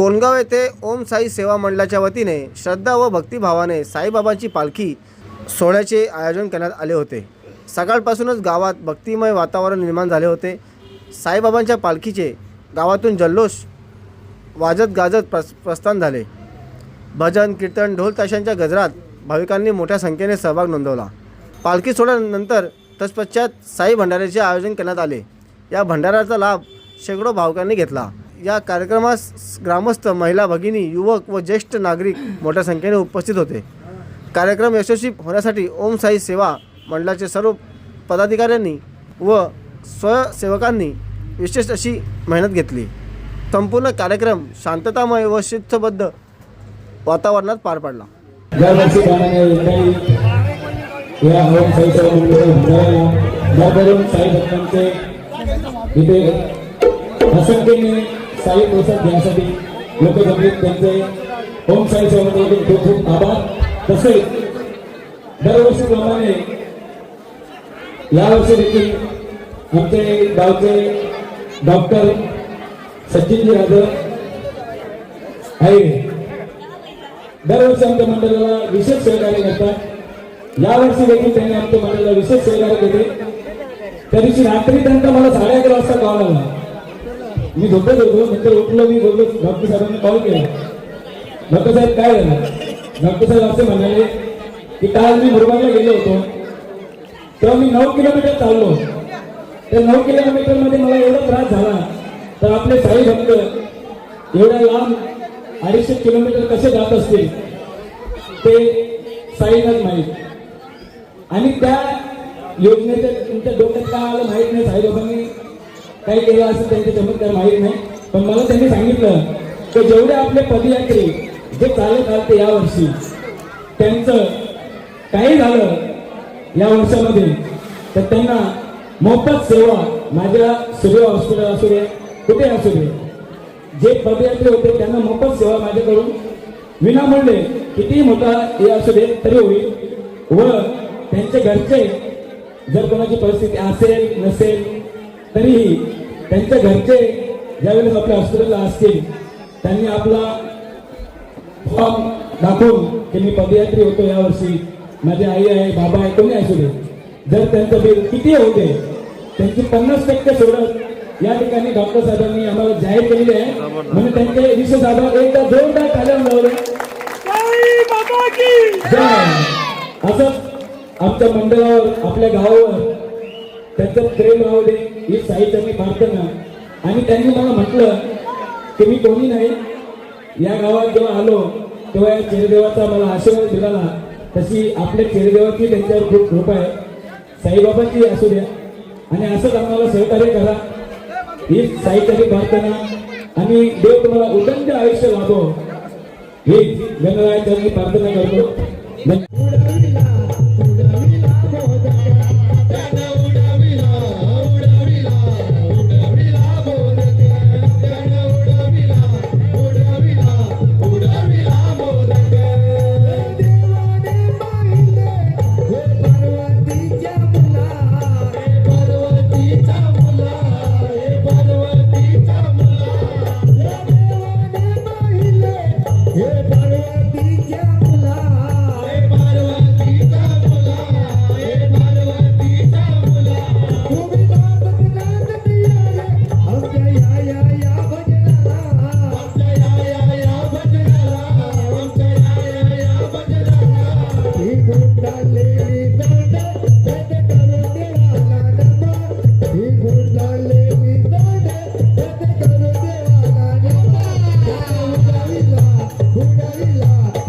कोंडगाव येथे ओम साई सेवा मंडळाच्या वतीने श्रद्धा व भक्तिभावाने साईबाबांची पालखी सोहळ्याचे आयोजन करण्यात आले होते। सकाळपासूनच गावात भक्तिमय वातावरण निर्माण झाले होते। साईबाबांच्या पालखीचे गावातून जल्लोष वाजत गाजत प्रस्थान झाले। भजन कीर्तन ढोल ताशांच्या गजरात भाविकांनी मोठ्या संख्येने सहभाग नोंदवला। पालखी सोहळ्यानंतर तत्पश्चात साई भंडाऱ्याचे आयोजन करण्यात आले। या भंडाऱ्याचा लाभ शेकडो भाविकांनी घेतला। या कार्यक्रमास ग्रामस्थ, महिला भगिनी, युवक व ज्येष्ठ नागरिक मोठ्या संख्येने उपस्थित होते। कार्यक्रम यशस्वी होण्यासाठी ओम साई सेवा मंडळाचे सर्व पदाधिकाऱ्यांनी व स्वयंसेवकांनी विशेष अशी मेहनत घेतली। संपूर्ण कार्यक्रम शांततामय व शिस्तबद्ध वातावरणात पार पडला। साई प्रसाद घ्यासाठी लोक जमलीत, त्यांचे ओम साई सेवांचे खूप खूप आभार। तसेच दरवर्षीप्रमाणे यावर्षी देखील आमचे गावचे डॉक्टर सचिनजी राजा आहे दरवर्षी आमच्या मंडळाला विशेष सहकार्य करतात। यावर्षी देखील त्यांनी आमच्या मंडळाला विशेष सहकार्य केले। त्या दिवशी रात्री त्यांचा मला 11:30 वाजता कॉल आला। मी झोपत होतो, नंतर उठलो, मी बोललो डॉक्टर साहेबांनी कॉल केला। डॉक्टर साहेब काय झालं? डॉक्टर साहेब असे म्हणाले की काल मी मुरबाडला गेलो होतो, तेव्हा मी 9 किलोमीटर चाललो। त्या 9 किलोमीटर मध्ये मला एवढा त्रास झाला, तर आपले साई भक्त एवढ्या लांब 250 किलोमीटर कसे जात असतील ते साईनाच माहीत। आणि त्या योजनेचे तुमच्या डोक्यात काय आलं माहीत नाही, साईबाबांनी काही केलं असं त्यांचे चमत्कार माहीत नाही। पण मला त्यांनी सांगितलं की जेवढे आपले पदयात्री जे चालत आले यावर्षी, त्यांचं काही झालं या वर्षामध्ये तर त्यांना मोफत सेवा माझ्या सूर्य हॉस्पिटल असू दे, कुठे असू दे, जे पदयात्री होते त्यांना मोफत सेवा माझ्याकडून विनामूल्य, किती मोठा हे असू दे तरी होईल। व त्यांचे घरचे जर कोणाची परिस्थिती असेल नसेल तरीही त्यांच्या घरचे ज्यावेळेस आपल्या हॉस्पिटलला असतील त्यांनी आपला फॉर्म दाखवून की मी पदयात्री होतो यावर्षी, माझी आई आहे, बाबा आहे, कोणी असू दे, जर त्यांचं बिल किती होते त्यांची 50% सोडत या ठिकाणी डॉक्टर साहेबांनी आम्हाला जाहीर केलेले आहे। म्हणून त्यांचे विशेष आभार। एकदा जोरदार टाळ्या लावले। असंच आमच्या मंडळावर, आपल्या गावावर त्यांचं प्रेम राहू दे ही साईंची प्रार्थना। आणि त्यांनी मला म्हटलं की मी कोणी नाही, या गावात जेव्हा आलो तेव्हा या चेरदेवाचा मला आशीर्वाद मिळाला, तशी आपल्या चेरदेवाची त्यांच्यावर खूप कृपा आहे, साईबाबांची असू द्या। आणि असंच आम्हाला सहकार्य करा ही साईंची प्रार्थना। आणि देव तुम्हाला उदंड आयुष्य लाभो ही गणरायाची प्रार्थना करतो। Hula